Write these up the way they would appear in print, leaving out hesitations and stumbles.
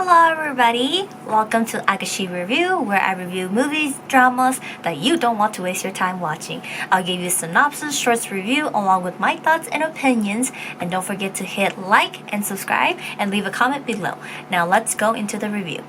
Hello everybody! Welcome to Agashi Review, where I review movies, dramas that you don't want to waste your time watching. I'll give you synopsis, shorts review along with my thoughts and opinions, and don't forget to hit like and subscribe and leave a comment below. Now let's go into the review.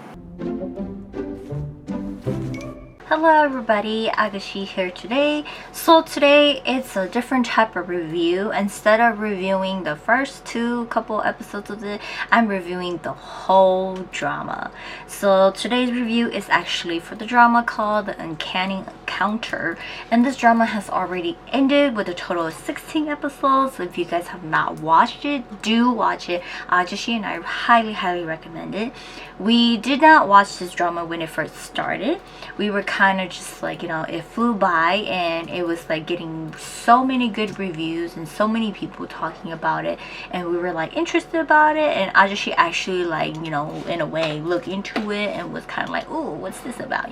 Hello everybody, Agashi here today. So today it's a different type of review. Instead of reviewing the first couple episodes of it, I'm reviewing the whole drama. So today's review is actually for the drama called The Uncanny Counter. And this drama has already ended with a total of 16 episodes. So if you guys have not watched it, do watch it. Agashi and I highly recommend it. We did not watch this drama when it first started. We were kind of just like, it flew by and it was like getting so many good reviews and so many people talking about it, and we were like interested about it, and Ajashi actually like, in a way looked into it and was kind of like, oh, what's this about,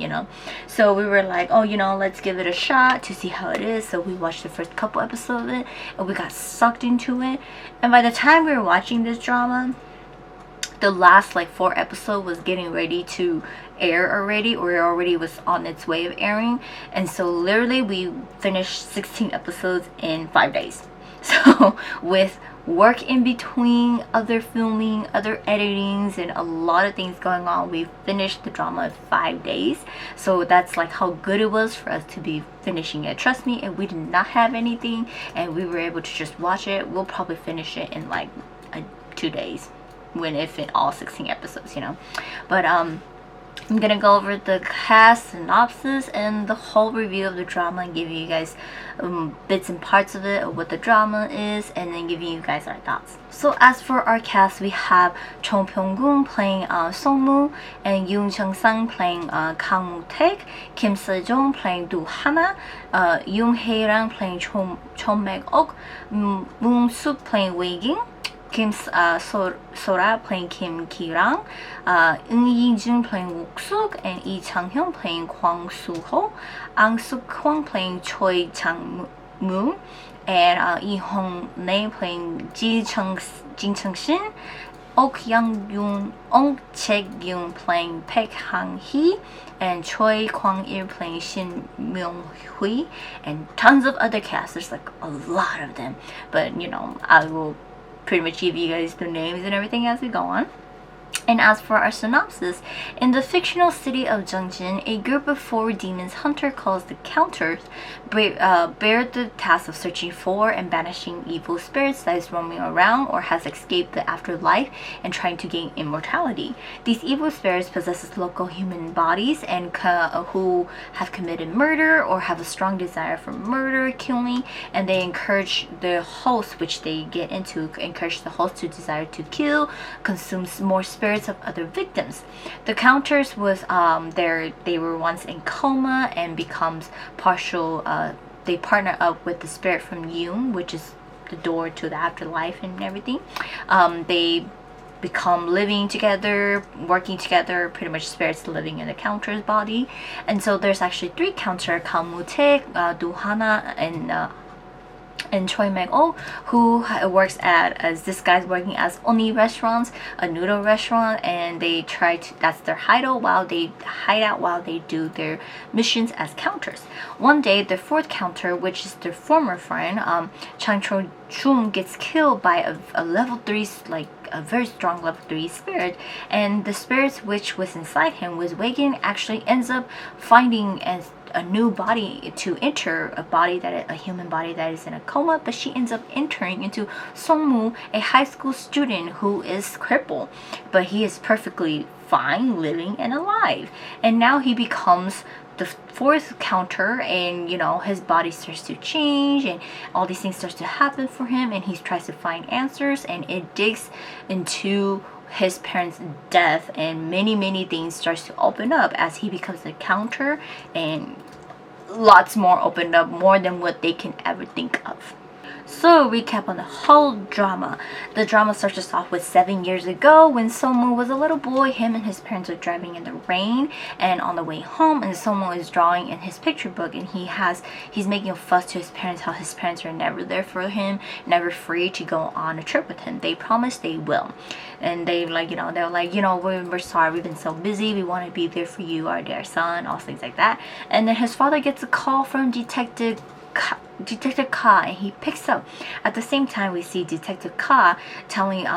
so we were like, oh, let's give it a shot to see how it is. So we watched the first couple episodes of it and we got sucked into it, and by the time we were watching this drama, the last like 4 episodes was getting ready to air already, or it already was on its way of airing. And so literally we finished 16 episodes in 5 days. So with work in between, other filming, other editings, and a lot of things going on, we finished the drama in 5 days. So that's like how good it was for us to be finishing it. Trust me, if we did not have anything and we were able to just watch it, we'll probably finish it in like 2 days when it fit all 16 episodes, but I'm gonna go over the cast, synopsis, and the whole review of the drama, and give you guys bits and parts of it, of what the drama is, and then giving you guys our thoughts. So as for our cast, we have Chung Pyong-gun playing Song-moo, and Yoon Chung-sang playing Kang Moo-taek, Kim Se-jong playing Do Hana, Yoon Hae-rang playing Chon Mek-ok, Moon-suk playing Wei-ging, Kim Sora playing Kim Ki-rang, Eun Yi-jun playing Wook-suk, and Lee Chang-hyun playing Kwang Soo-ho, Ang Suk-hwang playing Choi Chang-moon, and Lee Hong-nae playing Jin Chung-shin, Ok Yang-yoon, Ong Chaek-yoon playing Paek Hang-hee, and Choi Kwang-il playing Shin Myung-hui, and tons of other cast. There's like a lot of them, but I will pretty much give you guys the names and everything as we go on. And as for our synopsis, in the fictional city of Jeongjin, a group of 4 demons hunter called the Counters bear the task of searching for and banishing evil spirits that is roaming around or has escaped the afterlife and trying to gain immortality. These evil spirits possess local human bodies and who have committed murder or have a strong desire for murder, killing, and they encourage the host, which they get into, encourage the host to desire to kill, consume more spirits of other victims. The Counters was they were once in coma and becomes partial. They partner up with the spirit from Yoon, which is the door to the afterlife and everything. They become living together, working together, pretty much spirits living in the Counter's body. And so there's actually 3 Counter: Kang Moo-taek, Do Hana, and Choi Mek-ok, who works as this guy's working as Oni restaurants, a noodle restaurant, and they that's their hideout while they do their missions as Counters. One day, the 4th Counter, which is their former friend, Chang Cho-jung, gets killed by a level 3, like a very strong level 3 spirit, and the spirit which was inside him was Wei-ging, actually ends up finding a new body to enter, a human body that is in a coma, but she ends up entering into Song-moo, a high school student who is crippled, but he is perfectly fine, living and alive. And now he becomes the 4th Counter, and his body starts to change and all these things starts to happen for him, and he tries to find answers, and it digs into his parents' death, and many things starts to open up as he becomes a Counter, and lots more opened up, more than what they can ever think of. So recap on the whole drama. The drama starts us off with 7 years ago when Somu was a little boy. Him and his parents are driving in the rain, and on the way home, and Somu is drawing in his picture book, and he's making a fuss to his parents how his parents are never there for him, never free to go on a trip with him. They promise they will, and they're like, we're sorry, we've been so busy, we want to be there for you, our dear son, all things like that. And then his father gets a call from Detective Ka, and he picks up. At the same time, we see Detective Ka telling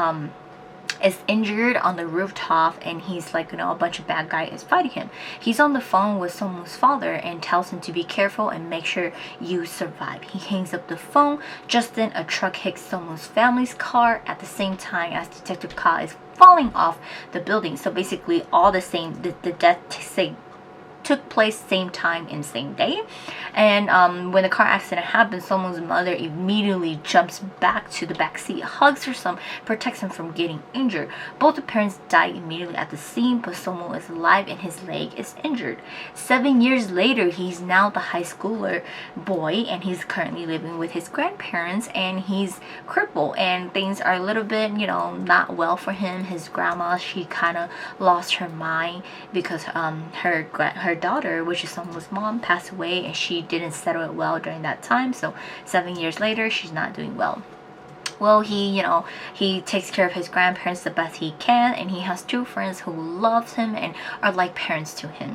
is injured on the rooftop, and he's like, a bunch of bad guys is fighting him. He's on the phone with someone's father and tells him to be careful and make sure you survive. He hangs up the phone. Just then a truck hits someone's family's car at the same time as Detective Ka is falling off the building. So basically all the same, the death took place same time and same day. And when the car accident happens, someone's mother immediately jumps back to the back seat, hugs her son, protects him from getting injured. Both the parents die immediately at the scene, but Somo is alive and his leg is injured. 7 years later, he's now the high schooler boy, and he's currently living with his grandparents, and he's crippled, and things are a little bit, not well for him. His grandma, she kind of lost her mind because her daughter, which is Somo's mom, passed away, and she didn't settle it well during that time. So 7 years later, she's not doing well. Well, he takes care of his grandparents the best he can, and he has two friends who loves him and are like parents to him.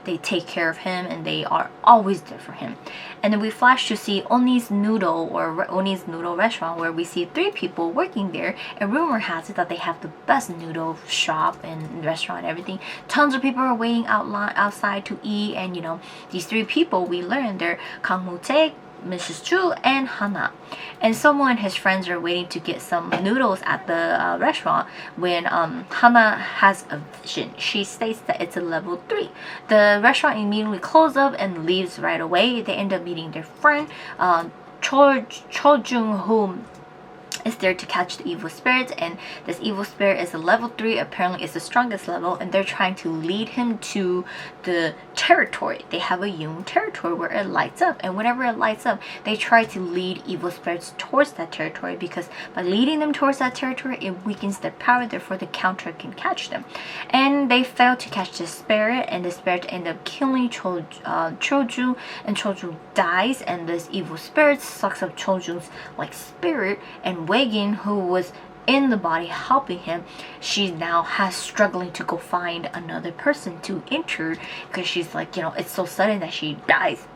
They take care of him and they are always there for him. And then we flash to see Oni's Noodle restaurant, where we see 3 people working there, and rumor has it that they have the best noodle shop and restaurant and everything. Tons of people are waiting outside to eat, and these 3 people, we learn they're Kang Mu-tae, Mrs. Chu, and Hana. And Somo and his friends are waiting to get some noodles at the restaurant when Hana has a vision. She states that it's a level 3. The restaurant immediately closes up and leaves right away. They end up meeting their friend Cho Jung, who is there to catch the evil spirits, and this evil spirit is a level 3. Apparently it's the strongest level, and they're trying to lead him to the territory. They have a Yung territory where it lights up, and whenever it lights up, they try to lead evil spirits towards that territory, because by leading them towards that territory, it weakens their power, therefore the counter can catch them. And they fail to catch the spirit, and the spirit end up killing Choju, and Choju dies, and this evil spirit sucks up Choju's spirit, and Wagin, who was in the body helping him, she now has struggling to go find another person to enter, because she's like, it's so sudden that she dies,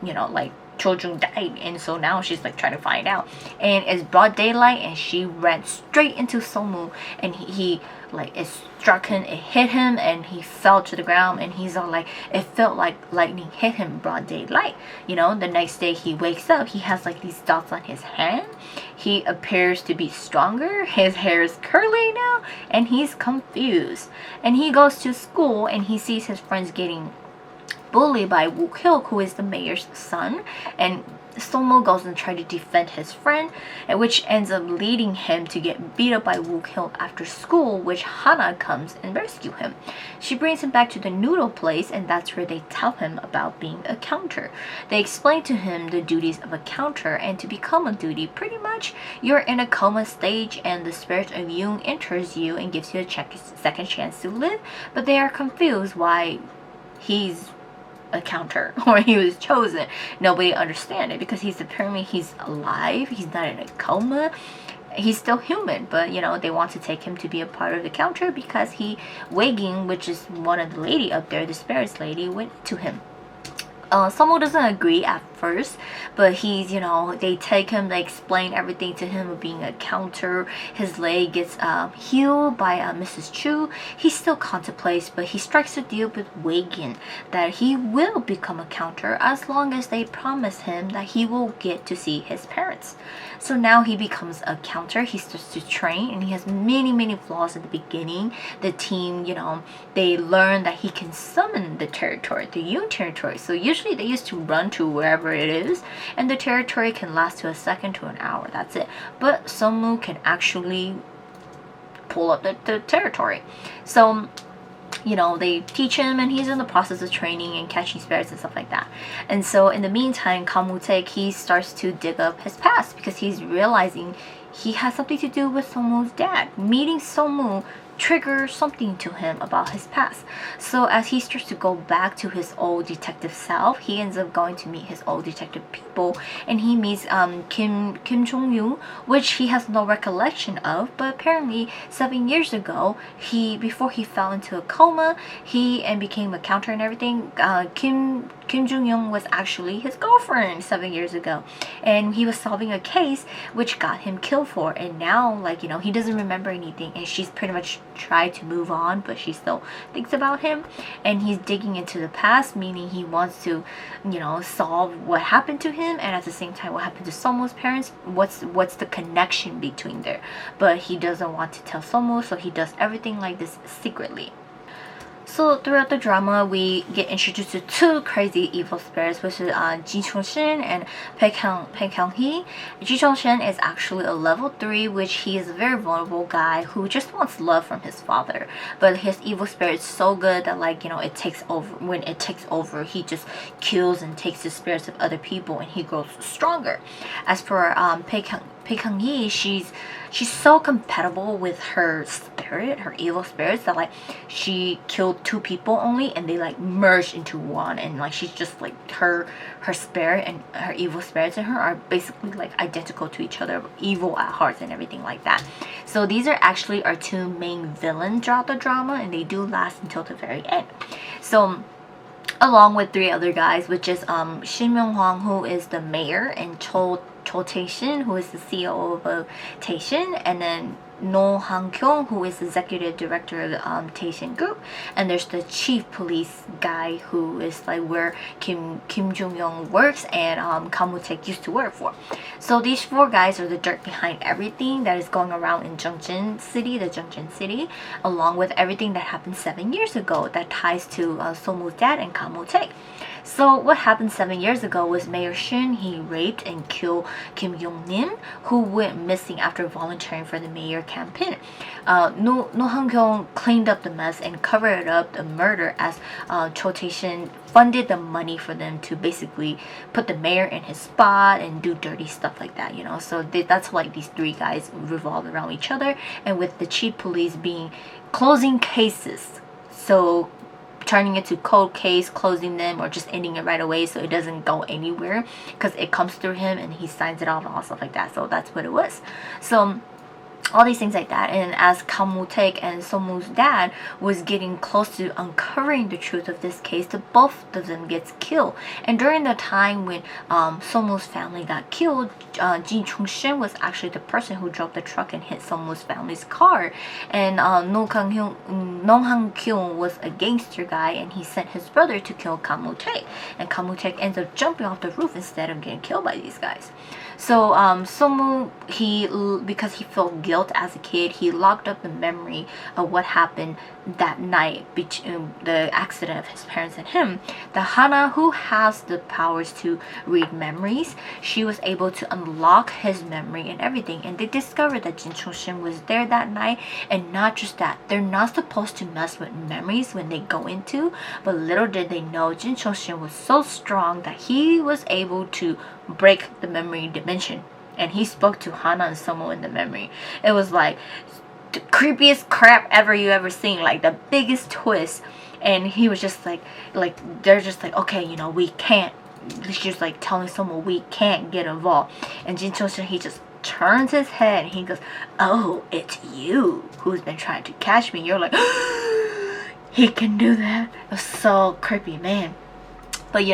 children died, and so now she's trying to find out. And it's broad daylight, and she ran straight into Somu, and he it struck him, it hit him, and he fell to the ground, and he's all it felt like lightning hit him broad daylight. The next day he wakes up, he has these dots on his hand. He appears to be stronger, his hair is curly now, and he's confused. And he goes to school, and he sees his friends getting bullied by Wook-hyuk, who is the mayor's son, and Somo goes and tries to defend his friend, which ends up leading him to get beat up by Wook-hyuk after school, which Hana comes and rescue him. She brings him back to the noodle place, and that's where they tell him about being a counter. They explain to him the duties of a counter, and to become a duty, pretty much you're in a coma stage and the spirit of Yung enters you and gives you a second chance to live, but they are confused why he's a counter or he was chosen. Nobody understands it, because he's alive, he's not in a coma, he's still human, but they want to take him to be a part of the counter because Waging, which is one of the lady up there, the spirits lady, went to him. Somo doesn't agree at first, but he's, they take him, they explain everything to him of being a counter. His leg gets healed by Mrs. Chu. He still contemplates, but he strikes a deal with Wagin that he will become a counter as long as they promise him that he will get to see his parents. So now he becomes a counter. He starts to train, and he has many flaws at the beginning. The team, they learn that he can summon the territory, the Yung territory. So usually they used to run to wherever it is, and the territory can last to a second to an hour. That's it. But Somu can actually pull up the territory. So they teach him, and he's in the process of training and catching spirits and stuff like that. And so in the meantime, Kamutek, he starts to dig up his past because he's realizing he has something to do with Somu's dad. Meeting Somu trigger something to him about his past. So as he starts to go back to his old detective self, he ends up going to meet his old detective people, and he meets Kim Jong-yoon, which he has no recollection of, but apparently 7 years ago, before he fell into a coma, and became a counter and everything, Kim Jong-yoon was actually his girlfriend 7 years ago, and he was solving a case which got him killed for, and now he doesn't remember anything, and she's pretty much tried to move on, but she still thinks about him, and he's digging into the past, meaning he wants to solve what happened to him, and at the same time what happened to Somo's parents, what's the connection between there, but he doesn't want to tell Somo, so he does everything like this secretly. So throughout the drama, we get introduced to two crazy evil spirits, which is Ji Chong-shin and Pek-hyung-hee. Ji Chong-shin is actually a level 3, which he is a very vulnerable guy who just wants love from his father. But his evil spirit is so good that it takes over. When it takes over, he just kills and takes the spirits of other people, and he grows stronger. As for Pek-hyung-hee, she's so compatible with her spirit, her evil spirits, that she killed 2 people only, and they merged into one, and she's just her spirit and her evil spirits in her are basically identical to each other, evil at heart and everything like that. So these are actually our 2 main villains throughout the drama, and they do last until the very end. So along with 3 other guys, which is Shin Myung-hwang, who is the mayor, and Cho Tae-shin, who is the CEO of Tae-shin, and then No Han-kyung, who is the executive director of the Tae-shin group, and there's the chief police guy, who is where Kim Jong-young works and Kamu-taek used to work for. So these 4 guys are the dirt behind everything that is going around in Jungjin City, along with everything that happened 7 years ago that ties to Somu's dad and Kamu-taek. So what happened 7 years ago was Mayor Shin, he raped and killed Kim Yong-nim, who went missing after volunteering for the mayor campaign. No Han-kyung cleaned up the mess and covered up the murder, as Cho Tae-shin funded the money for them to basically put the mayor in his spot and do dirty stuff like that, So that's why these 3 guys revolve around each other, and with the chief police being closing cases. So turning it to cold case, closing them, or just ending it right away so it doesn't go anywhere, because it comes through him and he signs it off and all stuff like that. So that's what it was. So all these things like that, and as Kamu-taek and Somu's dad was getting close to uncovering the truth of this case, the both of them gets killed. And during the time when Somu's family got killed, Ji Chong-shin was actually the person who drove the truck and hit Somu's family's car, and No Han-kyung was a gangster guy, and he sent his brother to kill Kamu-taek, and Kamu-taek ends up jumping off the roof instead of getting killed by these guys. So Somu, because he felt guilt as a kid, he locked up the memory of what happened that night between the accident of his parents and him. The Hana, who has the powers to read memories, she was able to unlock his memory and everything, and they discovered that Jin Chong-shin was there that night. And not just that, they're not supposed to mess with memories when they go into, but little did they know Jin Chong-shin was so strong that he was able to break the memory dimension, and he spoke to Hana and Somo in the memory. It was the creepiest crap you ever seen, the biggest twist. And he was just they're just okay, we can't. She's telling Somo, we can't get involved. And Jin Chong-shin, he just turns his head and he goes, "Oh, it's you who's been trying to catch me." You're he can do that. It was so creepy, man. But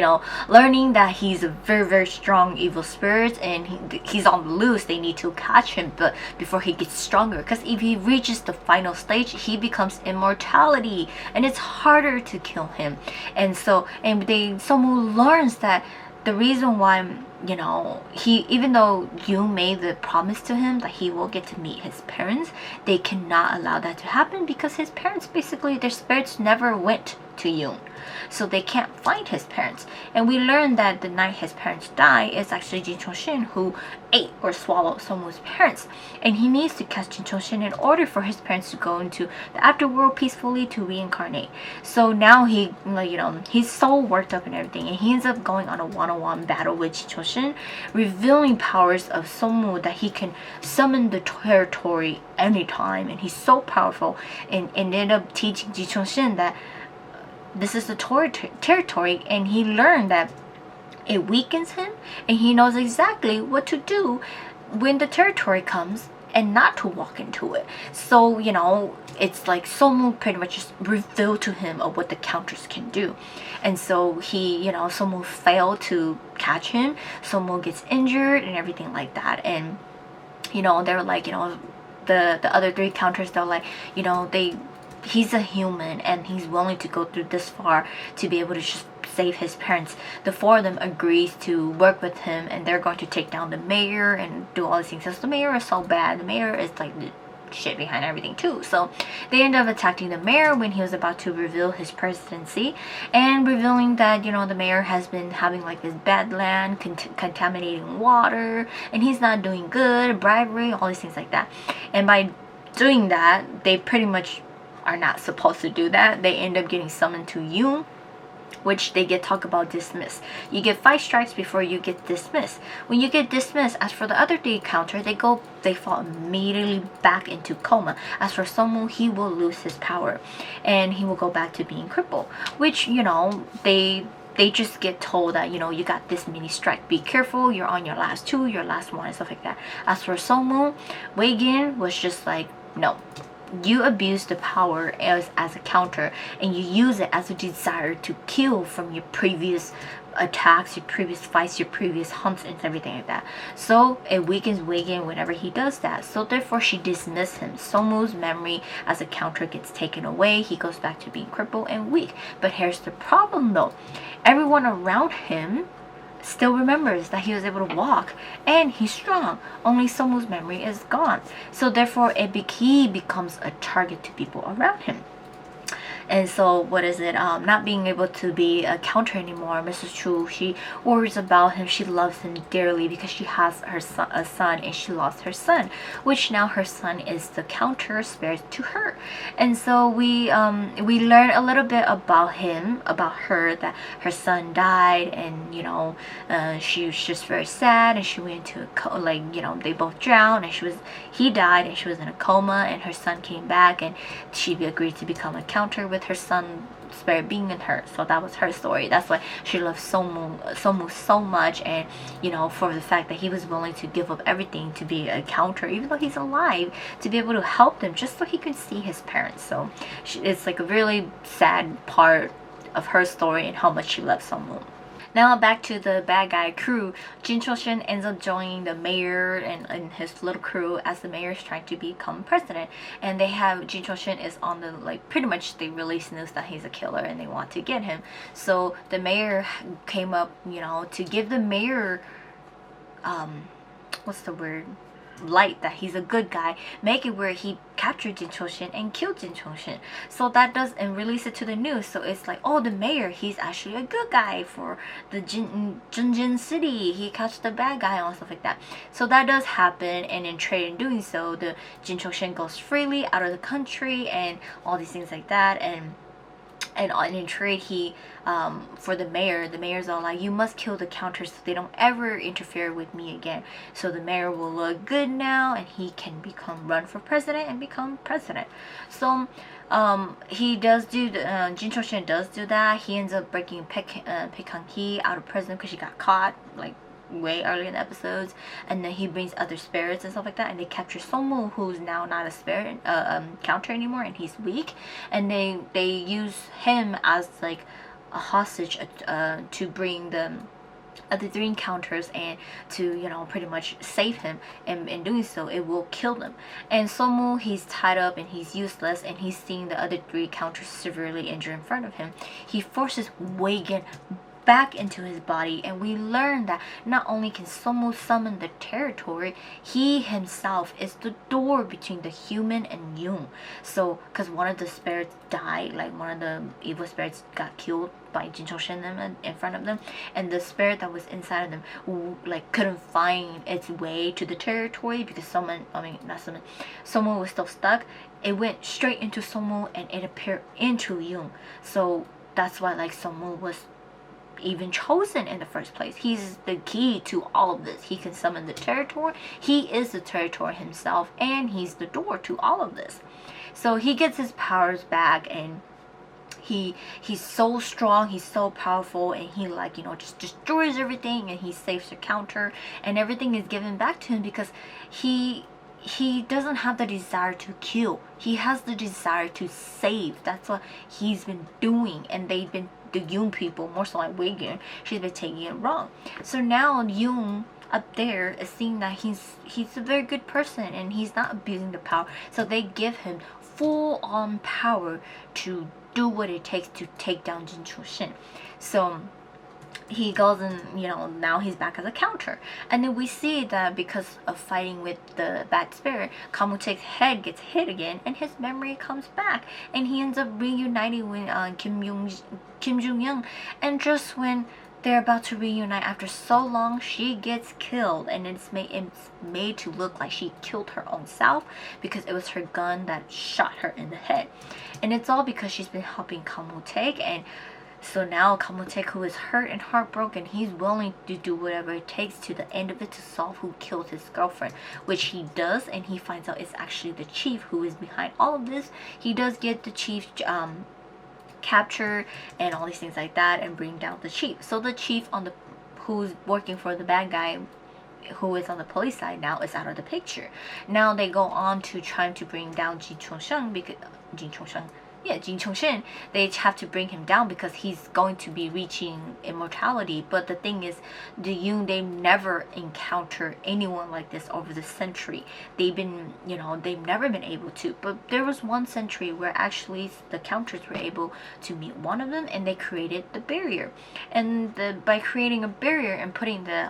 learning that he's a very, very strong evil spirit, and he's on the loose, they need to catch him, but before he gets stronger, because if he reaches the final stage, he immortality, and it's harder to kill him. And so Somu learns that the reason why you know, he, even though you made the promise to him that he will get to meet his parents, they cannot allow that to happen because his parents, basically their spirits never went to Yoon, so they can't find his parents. And we learned that the night his parents die is actually Jin Chong-shin who ate or swallowed Somu's parents, and he needs to catch Jin Chong-shin in order for his parents to go into the afterworld peacefully to reincarnate. So now he, you know, he's so worked up and everything, and he ends up going on a one-on-one battle with Jin Chong-shin, revealing powers of Somu that he can summon the territory anytime, and he's so powerful, and ended up teaching Jin Chong-shin that this is the territory, and he learned that it weakens him, and he knows exactly what to do when the territory comes and not to walk into it. So, you know, it's like Somu pretty much just revealed to him of what the counters can do. And so he, you know, Somu failed to catch him. Somu gets injured and everything like that. And, you know, they're like, you know, the other three counters, they're like, you know, he's a human and he's willing to go through this far to be able to just save his parents. The four of them agrees to work with him, and they're going to take down the mayor and do all these things. Because the mayor is so bad. The mayor is like the shit behind everything too. So they end up attacking the mayor when he was about to reveal his presidency, and revealing that, you know, the mayor has been having like this bad land, contaminating water, and he's not doing good, bribery, all these things like that. And by doing that, they pretty much are not supposed to do that. They end up getting summoned to Yoon, which they get talk about dismissed. You get 5 strikes before you get dismissed. When you get dismissed, as for the other 3 counter, they fall immediately back into coma. As for Somu, he will lose his power and he will go back to being crippled, which, you know, they just get told that, you know, you got this mini strike, be careful, you're on your last 2, your last 1, and stuff like that. As for Somu, Wei-gin was just like, no, you abuse the power as a counter, and you use it as a desire to kill from your previous attacks, your previous fights, your previous hunts, and everything like that. So it weakens Wei-gin whenever he does that. So therefore she dismissed him. Somu's memory as a counter gets taken away. He goes back to being crippled and weak. But here's the problem though. Everyone around him still remembers that he was able to walk and he's strong. Only Somu's memory is gone. So therefore he becomes a target to people around him. And so what is it, not being able to be a counter anymore, Mrs. Chu, she worries about him. She loves him dearly because she has her son, a son, and she lost her son, which now her son is the counter spirit to her. And so we learn a little bit about her, that her son died, and, you know, she was just very sad, and she went into like, you know, they both drowned, and he died, and she was in a coma, and her son came back, and she agreed to become a counter with her son spirit being in her. So that was her story. That's why she loves Somu so much, and, you know, for the fact that he was willing to give up everything to be a counter, even though he's alive, to be able to help them just so he could see his parents. So it's like a really sad part of her story and how much she loves Somu. Now back to the bad guy crew. Jin Chong-shin ends up joining the mayor and his little crew as the mayor is trying to become president. And they have, Jin Chong-shin is on the, like, pretty much they release news that he's a killer and they want to get him. So the mayor came up, you know, to give the mayor, what's the word? Light that he's a good guy, make it where he captured Jin Chong-shin and killed Jin Chong-shin. So that does, and release it to the news. So it's like, oh, the mayor, he's actually a good guy for the Junjin city. He catched the bad guy and stuff like that. So that does happen, and in trade in doing so, the Jin Chong-shin goes freely out of the country and all these things like that. And in trade, he for the mayor's all like, you must kill the counters so they don't ever interfere with me again. So the mayor will look good now, and he can run for president and become president. So he does do Jin Chong-shin does do that. He ends up breaking Pekka out of prison because she got caught like way early in the episodes, and then he brings other spirits and stuff like that, and they capture Somu, who's now not a spirit counter anymore, and he's weak, and they use him as like a hostage to bring the other 3 encounters and to, you know, pretty much save him, and in doing so it will kill them. And Somu, he's tied up and he's useless, and he's seeing the other 3 counters severely injured in front of him. He forces Wei-gin back into his body, and we learn that not only can Somu summon the territory, he himself is the door between the human and Jung. So because one of the spirits died, like one of the evil spirits got killed by Jin Chong-shin in front of them, and the spirit that was inside of them like couldn't find its way to the territory because someone was still stuck. It went straight into Somu and it appeared into Jung. So that's why like Somu was even chosen in the first place. He's the key to all of this. He can summon the territory. He is the territory himself, and he's the door to all of this. So he gets his powers back, and he's so strong, he's so powerful, and he like, you know, just destroys everything, and he saves the counter, and everything is given back to him because he doesn't have the desire to kill. He has the desire to save. That's what he's been doing, and they've been, the Jung people, more so like Wei Yun, she's been taking it wrong. So now Jung up there is seeing that he's a very good person and he's not abusing the power. So they give him full on power to do what it takes to take down Jin Chong-shin. So he goes and, you know, now he's back as a counter. And then we see that because of fighting with the bad spirit, Kamutek's head gets hit again and his memory comes back. And he ends up reuniting with Kim Jung-young. And just when they're about to reunite after so long, she gets killed. And it's made to look like she killed her own self because it was her gun that shot her in the head. And it's all because she's been helping Kamutek. And so now Kamutek, who is hurt and heartbroken, he's willing to do whatever it takes to the end of it to solve who killed his girlfriend, which he does, and he finds out it's actually the chief who is behind all of this. He does get the chief captured and all these things like that and bring down the chief. So the chief who's working for the bad guy, who is on the police side now, is out of the picture. Now they go on to trying to bring down Jin Chong-shin, they have to bring him down because he's going to be reaching immortality. But the thing is, the Jung, they never encountered anyone like this over the century. They've never been able to. But there was one century where actually the counters were able to meet one of them, and they created the barrier. And by creating a barrier and putting the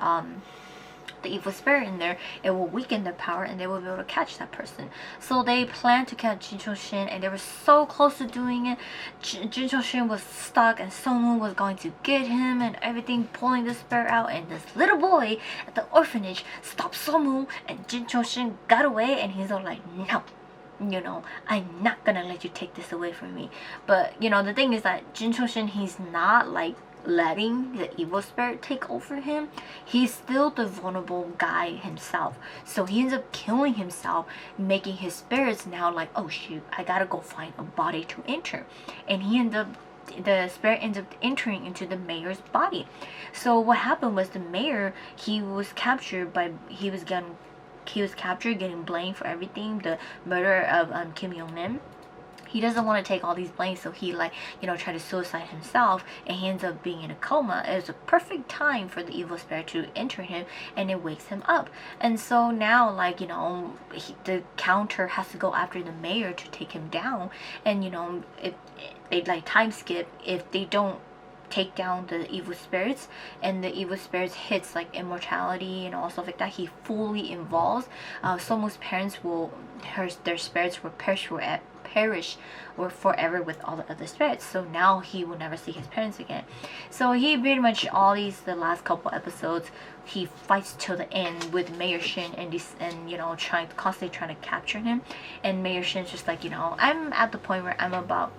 evil spirit in there, it will weaken their power and they will be able to catch that person. So they planned to catch Jin Chong-shin, and they were so close to doing it. Jin Chong-shin was stuck and Somu was going to get him and everything, pulling the spirit out, and this little boy at the orphanage stopped Somu, and Jin Chong-shin got away, and he's all like, no, you know, I'm not gonna let you take this away from me. But you know, the thing is that Jin Chong-shin, he's not like letting the evil spirit take over him. He's still the vulnerable guy himself, so he ends up killing himself, making his spirits now like, oh shoot, I gotta go find a body to enter. And the spirit ends up entering into the mayor's body. So what happened was, the mayor, he was captured, getting blamed for everything, the murder of Kim Yong-nam. He doesn't want to take all these blames, so he try to suicide himself, and he ends up being in a coma. It was a perfect time for the evil spirit to enter him, and it wakes him up. And so now, the counter has to go after the mayor to take him down. And if they time skip, if they don't take down the evil spirits, and the evil spirits hits like immortality and all stuff like that, he fully involves. Somu's parents their spirits will perish or forever with all the other spirits. So now he will never see his parents again. So he pretty much the last couple episodes, he fights till the end with Mayor Shin and constantly trying to capture him. And Mayor Shin's just like, I'm at the point where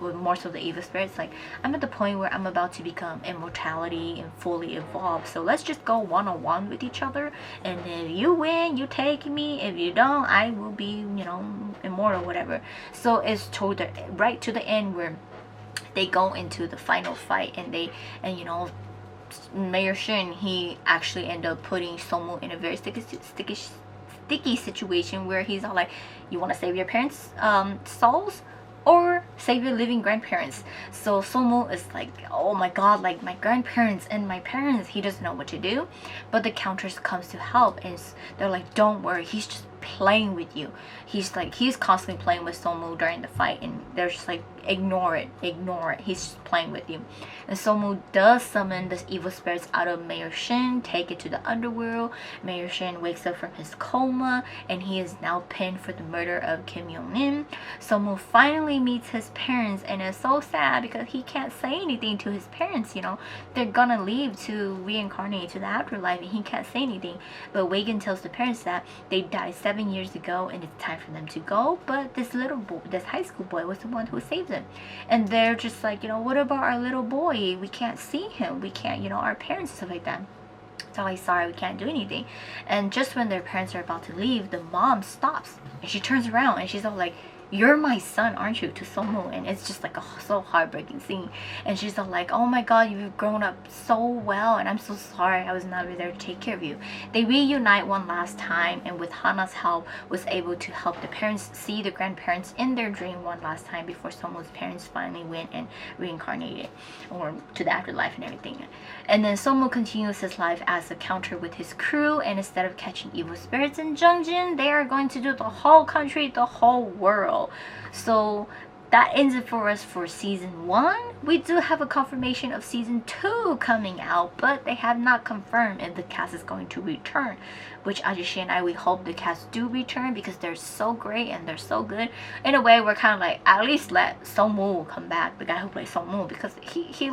with more so the evil spirits, like, I'm at the point where I'm about to become immortality and fully evolve. So let's just go one-on-one with each other. And if you win, you take me. If you don't, I will be, immortal, whatever. So it's right to the end where they go into the final fight, and Mayor Shin, he actually ended up putting Somu in a very sticky situation where he's all like, you want to save your parents' souls or save your living grandparents? So Somu is like, oh my god, like my grandparents and my parents. He doesn't know what to do, but the counters comes to help, and they're like, don't worry, he's just playing with you. He's constantly playing with Somu during the fight, and they're just like, ignore it, he's just playing with you. And Somu does summon this evil spirits out of Mayor Shin, take it to the underworld. Mayor Shin wakes up from his coma, and he is now pinned for the murder of Kim Yong-in. Somu finally meets his parents, and it's so sad because he can't say anything to his parents. You know, they're gonna leave to reincarnate to the afterlife, and he can't say anything. But Wagan tells the parents that they died 7 years ago, and it's time for them to go. But this little boy, this high school boy, was the one who saved them. And they're just like, you know, what about our little boy? We can't see him. We can't, you know, our parents and stuff like that. So like, sorry, we can't do anything. And just when their parents are about to leave, the mom stops and she turns around and she's all like, you're my son, aren't you, to Somu? And it's just like a so heartbreaking scene. And she's all like, oh my god, you've grown up so well, and I'm so sorry I was not there to take care of you. They reunite one last time, and with Hana's help was able to help the parents see the grandparents in their dream one last time before Somu's parents finally went and reincarnated or to the afterlife and everything. And then Somu continues his life as a counter with his crew, and instead of catching evil spirits in Jungjin, they are going to do the whole country, the whole world. So that ends it for us for season 1. We do have a confirmation of season 2 coming out, but they have not confirmed if the cast is going to return, which Ajishi and I, we hope the cast do return because they're so great and they're so good. In a way, we're kind of like, at least let Somu come back, the guy who plays Somu, because he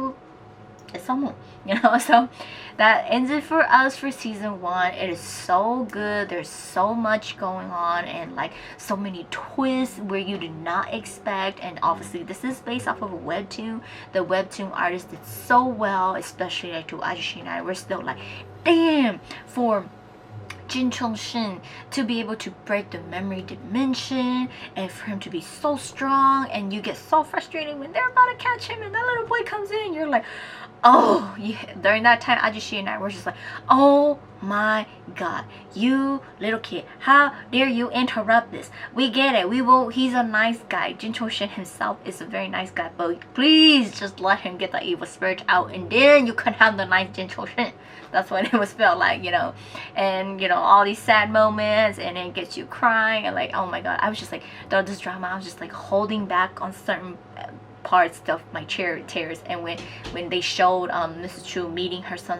it's Somu, you know. So that ends it for us for season 1. It is so good. There's so much going on, and like so many twists where you did not expect. And obviously this is based off of a webtoon. The webtoon artist did so well, especially like to Ajishi and I, we're still like, damn, for Jin Chong-shin to be able to break the memory dimension, and for him to be so strong, and you get so frustrated when they're about to catch him and that little boy comes in and you're like, oh yeah. During that time, Ajishi and I were just like, oh my god, you little kid, how dare you interrupt this? We get it, we will, he's a nice guy. Jin Chong-shin himself is a very nice guy, but please just let him get the evil spirit out, and then you can have the nice Jin Chong-shin. That's what it was felt like, you know. And you know, all these sad moments, and it gets you crying, and like, oh my god, I was just like, throughout this drama I was just like holding back on certain parts of my tears. And when they showed Mrs. Chu meeting her son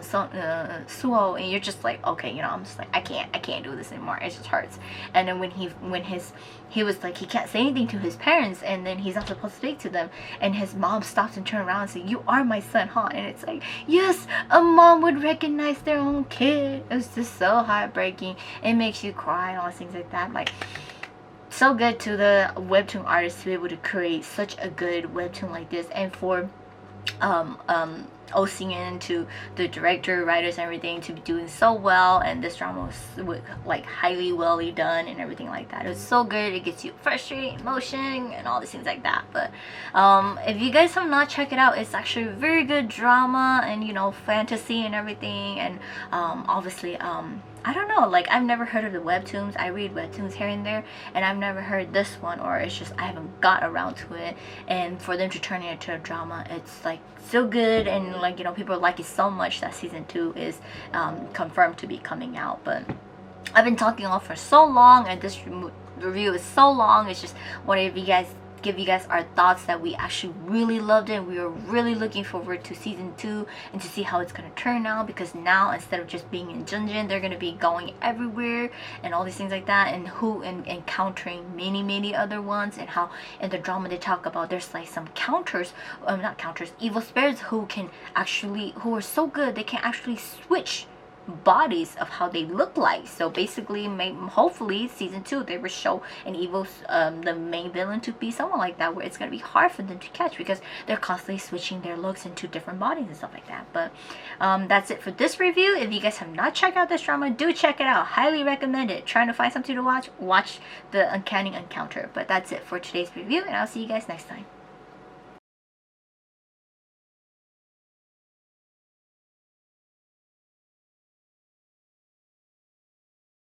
Suo, and you're just like, okay, you know, I'm just like, I can't do this anymore, it just hurts. And then when he was like, he can't say anything to his parents, and then he's not supposed to speak to them, and his mom stops and turns around and says, you are my son, huh? And it's like, yes, a mom would recognize their own kid. It was just so heartbreaking. It makes you cry and all these things like that. Like, so good to the webtoon artist to be able to create such a good webtoon like this, and for OCN, to the director, writers, and everything to be doing so well. And this drama was like highly well done and everything like that. It was so good. It gets you frustrated, emotion, and all these things like that. But if you guys have not checked it out, it's actually a very good drama, and you know, fantasy and everything. And obviously I don't know, like, I've never heard of the webtoons. I read webtoons here and there, and I've never heard this one, or it's just I haven't got around to it. And for them to turn it into a drama, it's like so good, and like, you know, people like it so much that season 2 is confirmed to be coming out. But I've been talking on for so long, and this review is so long. It's just wanted to give you guys our thoughts that we actually really loved it. We are really looking forward to season 2 and to see how it's going to turn out, because now instead of just being in Junjin, they're going to be going everywhere and all these things like that, and encountering many other ones. And how in the drama they talk about there's like some not counters, evil spirits who are so good they can actually switch bodies of how they look like. So basically, hopefully season 2 they will show an evil the main villain to be someone like that, where it's going to be hard for them to catch because they're constantly switching their looks into different bodies and stuff like that. But that's it for this review. If you guys have not checked out this drama, do check it out. Highly recommend it. Trying to find something to watch the Uncanny Encounter. But that's it for today's review, and I'll see you guys next time.